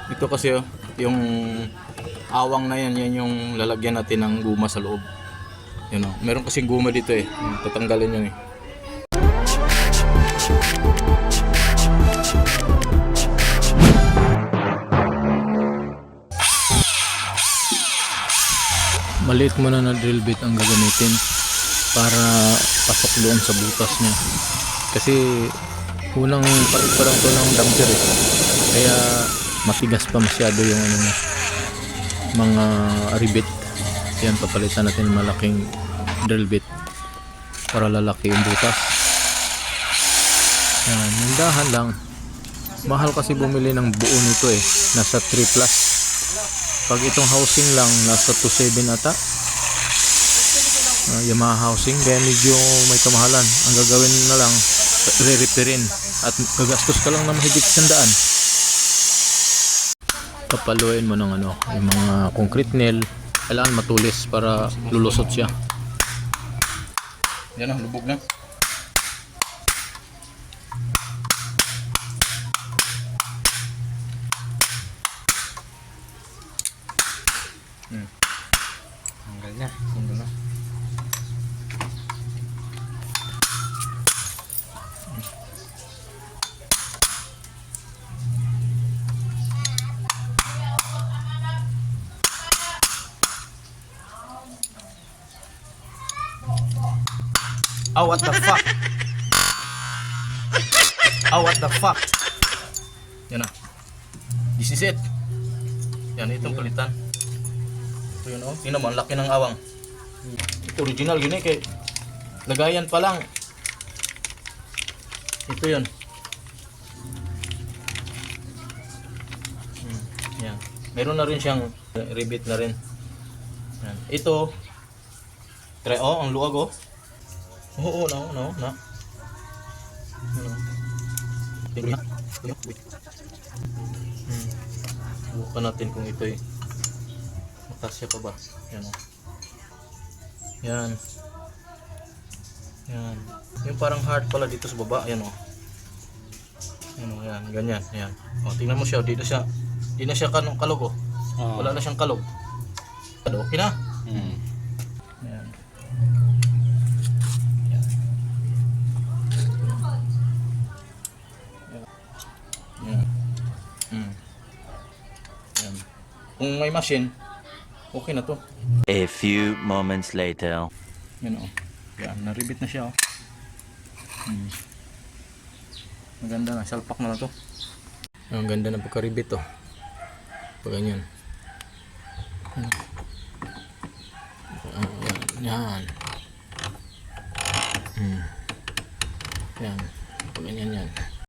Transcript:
Ito kasi oh, yung awang na yan, yan yung lalagyan natin ng guma sa loob. Yan oh. Meron kasing guma dito eh. Tatanggalin yun eh. Maliit muna na drill bit ang gagamitin para pasok doon sa butas niya. Kasi unang palit pa lang ito ng damper eh. Kaya matigas pa masyado yung ano niya, mga rivet. Yan, papalitan natin malaking drill bit para lalaki yung butas. Yan, nandahan lang. Mahal kasi bumili ng buo nito eh. Nasa 3 plus. Pag itong housing lang, nasa 2.7 ata. Yamaha housing. Kaya medyo may kamahalan. Ang gagawin na lang, re-repairin. At gagastos ka lang na mahigit 100. Papaluin mo ng ano, yung mga concrete nail. Kailangan matulis para lulusot siya. Yan ang lubog na. Tanggal na. Tanggal na. Oh, what the fuck? Oh, what the fuck? Yan na. This is it. Yan, itong palitan. Ito yun, oh. Tingnan mo, ang laki ng awang. Ito original yun eh. Kay lagayan pa lang. Ito yun. Yan. Meron na rin siyang rivet na rin. Yan. Ito. Try, oh, ang luwag, oh. Oo, no. Bukan natin kung ito eh. Makasya pa ba? Yan o. Yan. Yan. Yung parang hard pala dito sa baba. Yan o. Yan o, yan. Ganyan. Yan. O, tingnan mo siya. Di na siya kalog o. Wala na siyang kalog. Okay na? Yan. Yan. Kung may machine, okay na to. A few moments later. Yan o. Yan, naribit na siya o. Maganda na, salpak na to. Ang ganda ng pagkaribit o. Pag ganyan. Yan. Yan. Pag ganyan yan.